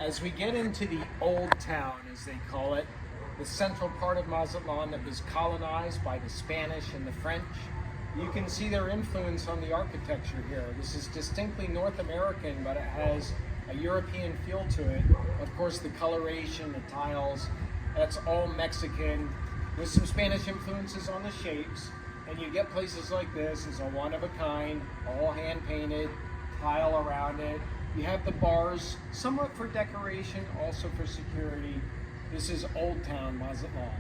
As we get into the old town, as they call it, the central part of Mazatlán that was colonized by the Spanish and the French, you can see their influence on the architecture here. This is distinctly North American, but it has a European feel to it. Of course, the coloration, the tiles, that's all Mexican, with some Spanish influences on the shapes. And you get places like this, it's a one of a kind, all hand painted, tile around it. You have the bars, somewhat for decoration, also for security. This is Old Town Mazatlán.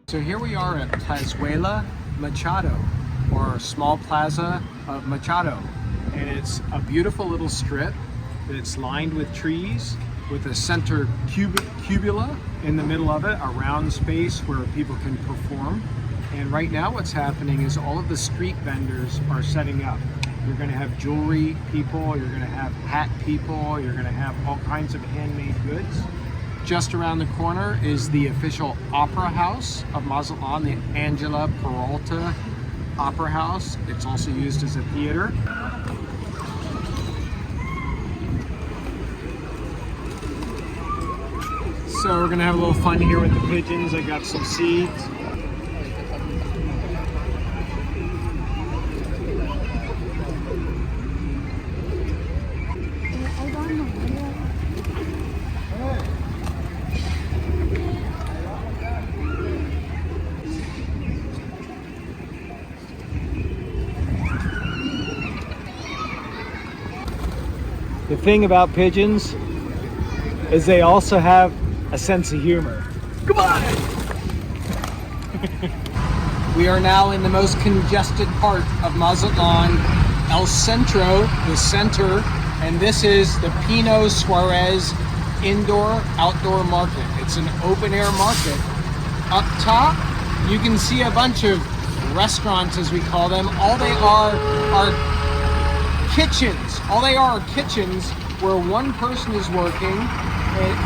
So here we are at Plazuela Machado, or Small Plaza of Machado. And it's a beautiful little strip that's lined with trees with a center cubula in the middle of it, a round space where people can perform. And right now what's happening is all of the street vendors are setting up. You're gonna have jewelry people, you're gonna have hat people, you're gonna have all kinds of handmade goods. Just around the corner is the official opera house of Mazatlán, the Angela Peralta Opera House. It's also used as a theater. So we're gonna have a little fun here with the pigeons. I got some seeds. The thing about pigeons is they also have a sense of humor. Come on! We are now in the most congested part of Mazatlán, El Centro, the center, and this is the Pino Suarez Indoor-Outdoor Market. It's an open-air market. Up top, you can see a bunch of restaurants, as we call them. All they are kitchens. All they are kitchens where one person is working.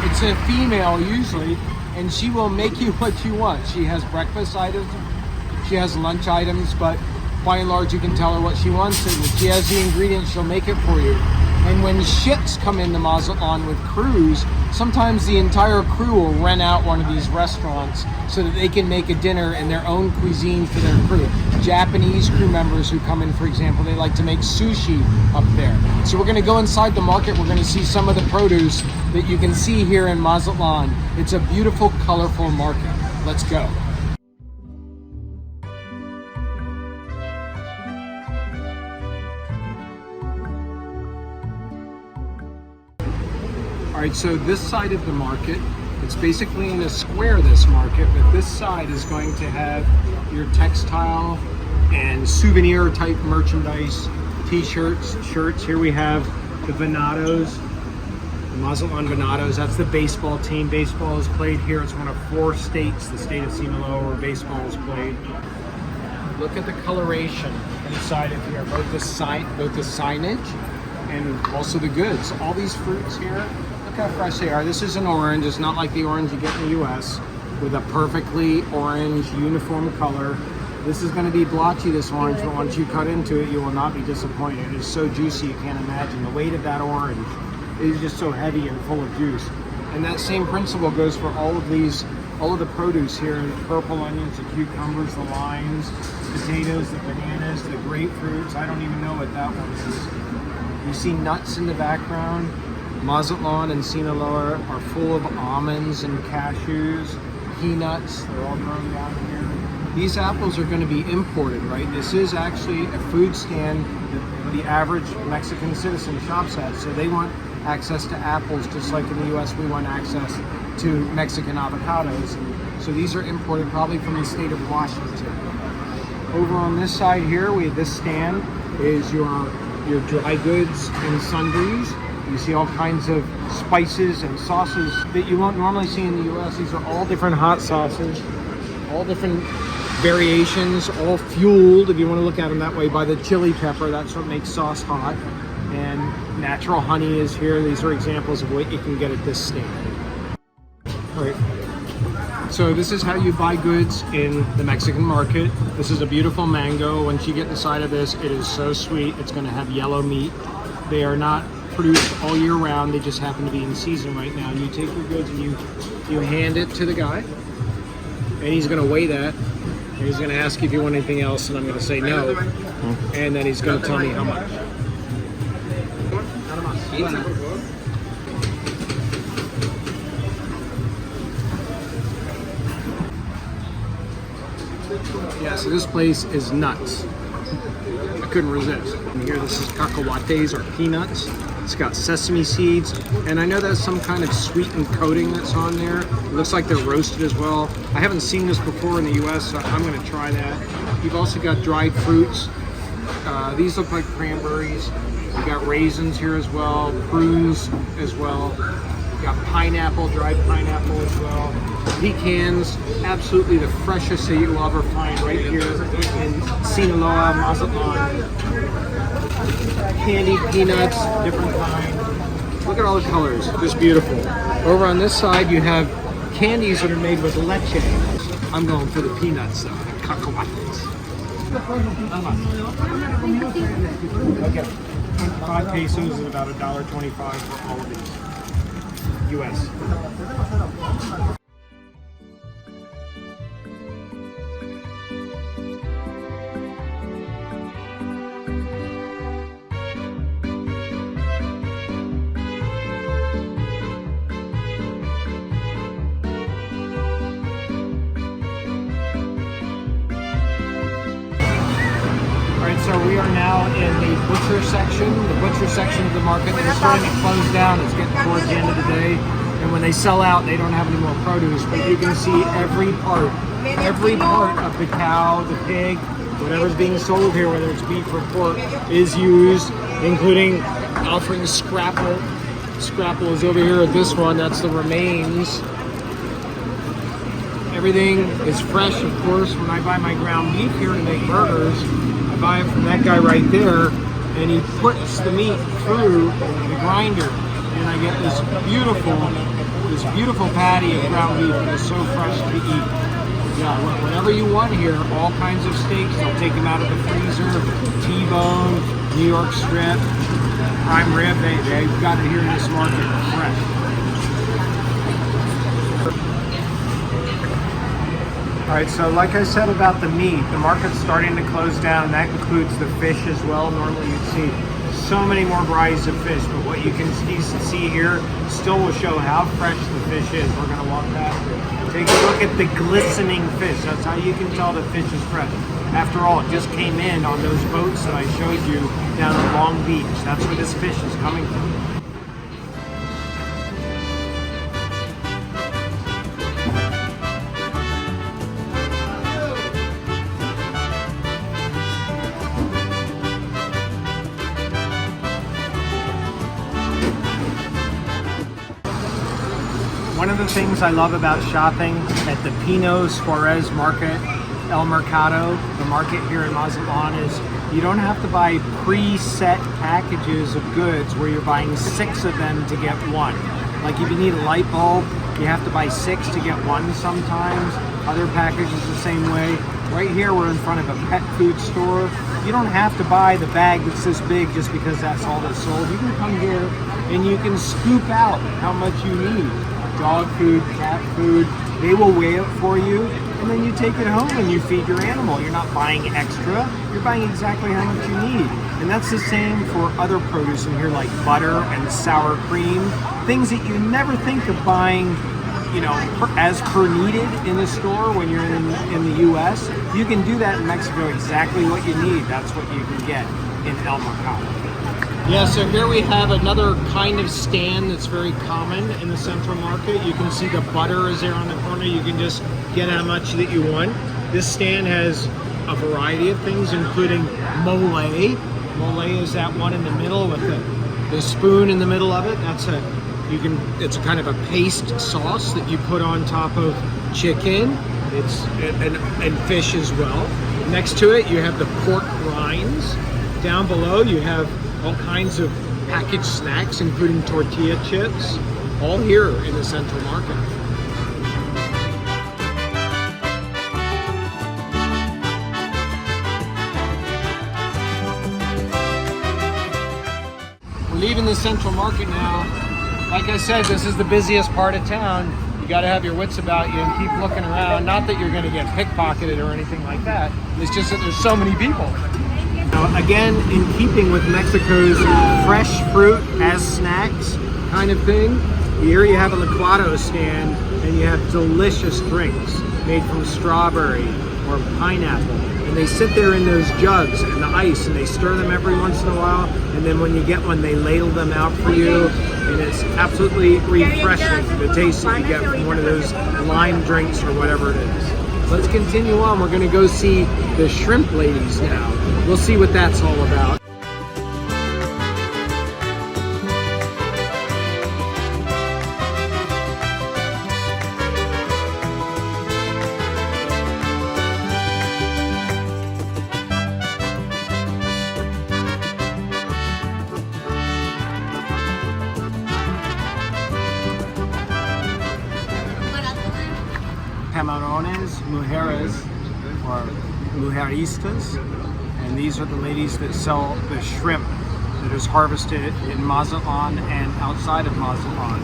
It's a female usually, and she will make you what you want. She has breakfast items, she has lunch items, but by and large you can tell her what she wants, and if she has the ingredients, she'll make it for you. And when ships come into Mazatlán with crews, sometimes the entire crew will rent out one of these restaurants so that they can make a dinner in their own cuisine for their crew. Japanese crew members who come in, for example, they like to make sushi up there. So we're going to go inside the market. We're going to see some of the produce that you can see here in Mazatlán. It's a beautiful, colorful market. Let's go. All right, so this side of the market, it's basically in a square, this market, but this side is going to have your textile and souvenir type merchandise, t-shirts, shirts. Here we have the Venados, the Mazatlán Venados. That's the baseball team. Baseball is played here. It's one of 4 states, the state of Sinaloa, where baseball is played. Look at the coloration inside of here, both the signage and also the goods. All these fruits here, look how fresh they are. This is an orange. It's not like the orange you get in the US with a perfectly orange uniform color. This is going to be blotchy, this orange, but once you cut into it, you will not be disappointed. It's so juicy you can't imagine. The weight of that orange is just so heavy and full of juice. And that same principle goes for all of the produce here, the purple onions, the cucumbers, the limes, the potatoes, the bananas, the grapefruits. I don't even know what that one is. You see nuts in the background. Mazatlán and Sinaloa are full of almonds and cashews, peanuts. They're all grown down here. These apples are going to be imported, right? This is actually a food stand that the average Mexican citizen shops at. So they want access to apples just like in the US we want access to Mexican avocados. So these are imported probably from the state of Washington. Over on this side here, this stand is your dry goods and sundries. You see all kinds of spices and sauces that you won't normally see in the US. These are all different hot sauces, all different variations, all fueled, if you want to look at them that way, by the chili pepper. That's what makes sauce hot. And natural honey is here. These are examples of what you can get at this stand. All right. So this is how you buy goods in the Mexican market. This is a beautiful mango. Once you get inside of this, it is so sweet. It's going to have yellow meat. They are not produced all year round. They just happen to be in season right now. And you take your goods and you hand it to the guy, and he's going to weigh that. And he's going to ask you if you want anything else, and I'm going to say no. And then he's going to tell me how much. Yeah, so this place is nuts. I couldn't resist. And here, this is cacahuates, or peanuts. It's got sesame seeds, and I know that's some kind of sweetened coating that's on there. It looks like they're roasted as well. I haven't seen this before in the US, so I'm gonna try that. You've also got dried fruits. These look like cranberries. You got raisins here as well, prunes as well. You got pineapple, dried pineapple as well. Pecans, absolutely the freshest that you'll ever find right here in Sinaloa, Mazatlán. Candied peanuts, different kind. Look at all the colors, just beautiful. Over on this side, you have candies that are made with leche. I'm going for the peanuts, though, the cacahuates. Okay, 5 pesos is about $1.25 for all of these. US. So we are now in the butcher section of the market. They're starting to close down. It's getting towards the end of the day. And when they sell out, they don't have any more produce. But you can see every part of the cow, the pig, whatever's being sold here, whether it's beef or pork, is used, including offering scrapple. Scrapple is over here at this one. That's the remains. Everything is fresh, of course. When I buy my ground beef here to make burgers, I buy it from that guy right there, and he puts the meat through the grinder, and I get this beautiful patty of ground beef that is so fresh to eat. Yeah, whatever you want here, all kinds of steaks. They'll take them out of the freezer, T-bone, New York strip, prime rib. They've got it here in this market, fresh. All right, so like I said about the meat, the market's starting to close down. That includes the fish as well. Normally you'd see so many more varieties of fish, but what you can see here still will show how fresh the fish is. We're gonna walk past it. Take a look at the glistening fish. That's how you can tell the fish is fresh. After all, it just came in on those boats that I showed you down at Long Beach. That's where this fish is coming from. One of the things I love about shopping at the Pino Suarez Market, El Mercado, the market here in Mazatlán, is you don't have to buy pre-set packages of goods where you're buying 6 of them to get one. Like if you need a light bulb, you have to buy 6 to get one sometimes. Other packages the same way. Right here we're in front of a pet food store. You don't have to buy the bag that's this big just because that's all that's sold. You can come here and you can scoop out how much you need. Dog food, cat food, they will weigh it for you, and then you take it home and you feed your animal. You're not buying extra, you're buying exactly how much you need. And that's the same for other produce in here, like butter and sour cream, things that you never think of buying, you know, as per needed in the store when you're in the US. You can do that in Mexico, exactly what you need. That's what you can get in El Mercado. Yeah, so here we have another kind of stand that's very common in the Central Market. You can see the butter is there on the corner. You can just get how much that you want. This stand has a variety of things, including mole. Mole is that one in the middle with the The spoon in the middle of it, it's a kind of a paste sauce that you put on top of chicken. And fish as well. Next to it, you have the pork rinds. Down below, you have all kinds of packaged snacks, including tortilla chips, all here in the Central Market. We're leaving the Central Market now. Like I said, this is the busiest part of town. You got to have your wits about you and keep looking around. Not that you're going to get pickpocketed or anything like that. It's just that there's so many people. Now, again, in keeping with Mexico's fresh fruit as snacks kind of thing, here you have a licuado stand and you have delicious drinks made from strawberry or pineapple. And they sit there in those jugs and the ice and they stir them every once in a while. And then when you get one, they ladle them out for you. And it's absolutely refreshing, the taste that you get from one of those lime drinks or whatever it is. Let's continue on. We're gonna go see the shrimp ladies now. We'll see what that's all about. Camarones, mujeres, or mujeristas, and these are the ladies that sell the shrimp that is harvested in Mazatlán and outside of Mazatlán.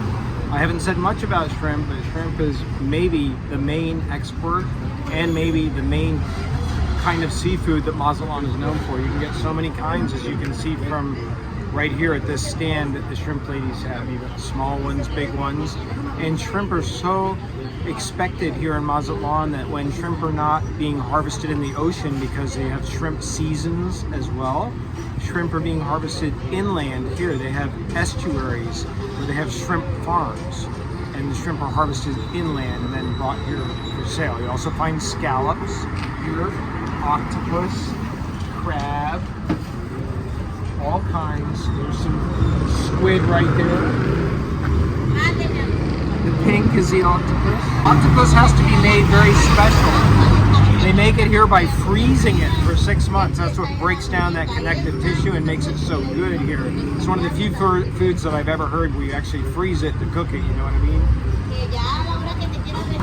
I haven't said much about shrimp, but shrimp is maybe the main export and maybe the main kind of seafood that Mazatlán is known for. You can get so many kinds, as you can see from right here at this stand, that the shrimp ladies have. You got small ones, big ones, and shrimp are so expected here in Mazatlán that when shrimp are not being harvested in the ocean, because they have shrimp seasons as well, shrimp are being harvested inland here. They have estuaries where they have shrimp farms, and the shrimp are harvested inland and then brought here for sale. You also find scallops here, octopus, crab, all kinds. There's some squid right there. The pink is the octopus. Octopus has to be made very special. They make it here by freezing it for 6 months. That's what breaks down that connective tissue and makes it so good here. It's one of the few foods that I've ever heard where you actually freeze it to cook it, you know what I mean?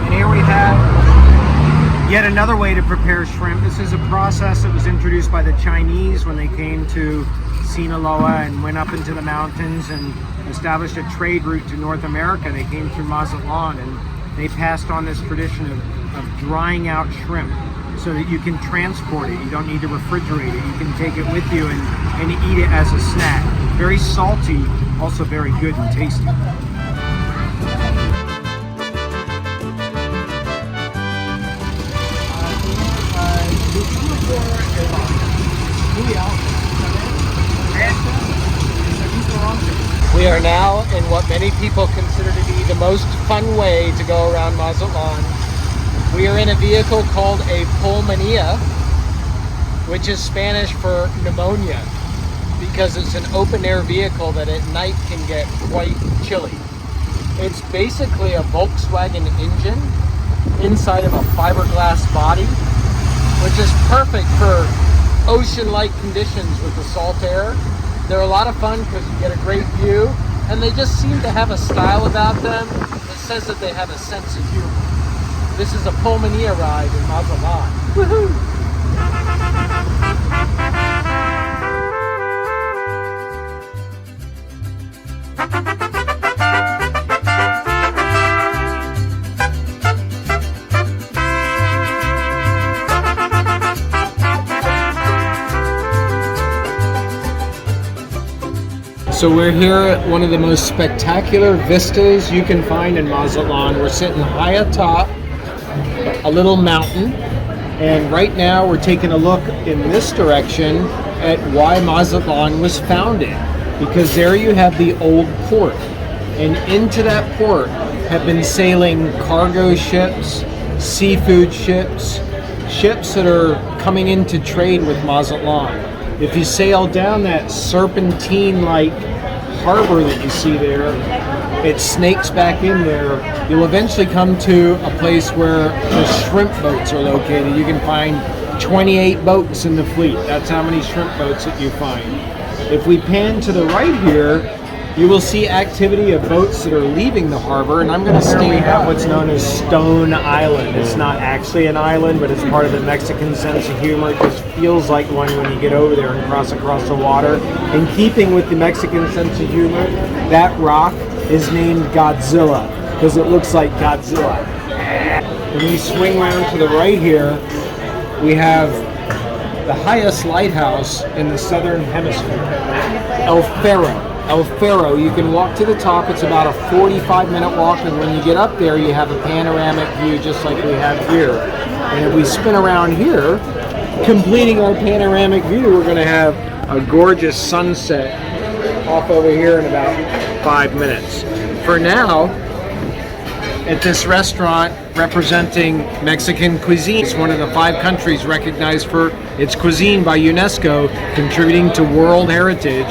And here we have yet another way to prepare shrimp. This is a process that was introduced by the Chinese when they came to Sinaloa and went up into the mountains and established a trade route to North America. They came through Mazatlán and they passed on this tradition of drying out shrimp so that you can transport it. You don't need to refrigerate it. You can take it with you and eat it as a snack. Very salty, also very good and tasty. We are now in what many people consider to be the most fun way to go around Mazatlán. We are in a vehicle called a pulmonía, which is Spanish for pneumonia, because it's an open air vehicle that at night can get quite chilly. It's basically a Volkswagen engine inside of a fiberglass body, which is perfect for ocean-like conditions with the salt air. They're a lot of fun because you get a great view, and they just seem to have a style about them that says that they have a sense of humor. This is a pulmonía ride in Mazatlán. Woohoo! So we're here at one of the most spectacular vistas you can find in Mazatlán. We're sitting high atop a little mountain, and right now we're taking a look in this direction at why Mazatlán was founded. Because there you have the old port, and into that port have been sailing cargo ships, seafood ships, ships that are coming into trade with Mazatlán. If you sail down that serpentine-like harbor that you see there, it snakes back in there. You'll eventually come to a place where the shrimp boats are located. You can find 28 boats in the fleet. That's how many shrimp boats that you find. If we pan to the right here, you will see activity of boats that are leaving the harbor, and I'm going to stay at what's known as Stone Island. It's not actually an island, but it's part of the Mexican sense of humor. It just feels like one when you get over there and cross across the water. In keeping with the Mexican sense of humor, that rock is named Godzilla because it looks like Godzilla. When we swing around to the right here, we have the highest lighthouse in the southern hemisphere, El Faro. You can walk to the top. It's about a 45-minute walk, and when you get up there, you have a panoramic view just like we have here. And if we spin around here, completing our panoramic view, we're going to have a gorgeous sunset off over here in about 5 minutes. For now, at this restaurant representing Mexican cuisine, it's one of the 5 countries recognized for its cuisine by UNESCO, contributing to World Heritage.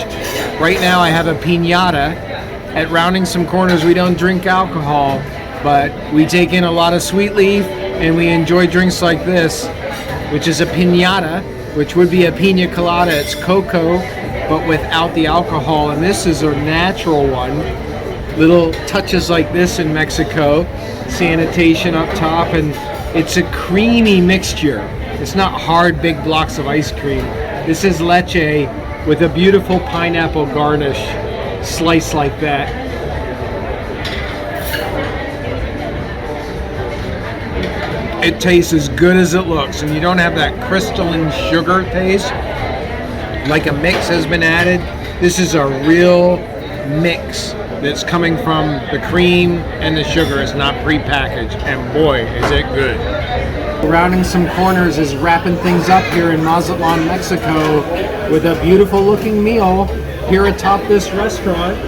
Right now I have a piñata. At Rounding Some Corners, we don't drink alcohol, but we take in a lot of sweet leaf and we enjoy drinks like this, which is a piñata, which would be a piña colada. It's cocoa, but without the alcohol, and this is a natural one. Little touches like this in Mexico, sanitation up top, and it's a creamy mixture. It's not hard, big blocks of ice cream. This is leche with a beautiful pineapple garnish sliced like that. It tastes as good as it looks, and you don't have that crystalline sugar taste like a mix has been added. This is a real mix that's coming from the cream and the sugar. It's not pre-packaged, and boy, is it good. Rounding Some Corners is wrapping things up here in Mazatlán, Mexico, with a beautiful looking meal here atop this restaurant.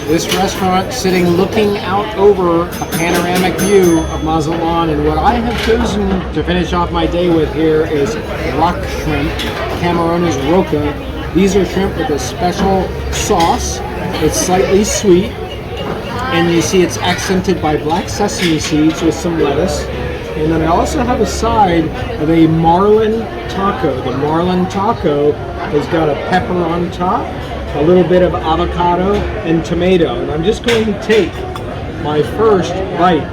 This restaurant sitting looking out over a panoramic view of Mazatlán, and what I have chosen to finish off my day with here is rock shrimp, Camarones roca. These are shrimp with a special sauce. It's slightly sweet, and you see it's accented by black sesame seeds with some lettuce. And then I also have a side of a marlin taco. The marlin taco has got a pepper on top, a little bit of avocado and tomato. And I'm just going to take my first bite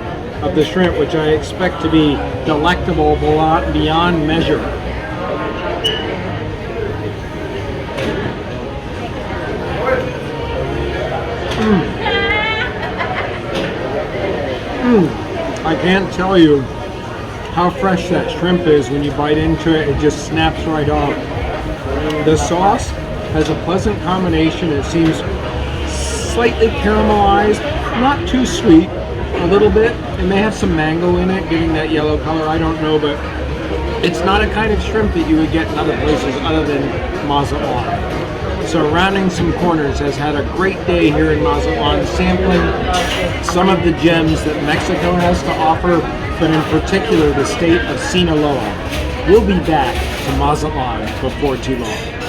of the shrimp, which I expect to be delectable beyond measure. I can't tell you how fresh that shrimp is. When you bite into it, it just snaps right off. The sauce has a pleasant combination. It seems slightly caramelized, not too sweet, a little bit. It may have some mango in it, giving that yellow color, I don't know, but it's not a kind of shrimp that you would get in other places other than Mazatlán. So Rounding Some Corners has had a great day here in Mazatlán, sampling some of the gems that Mexico has to offer, but in particular the state of Sinaloa. We'll be back to Mazatlán before too long.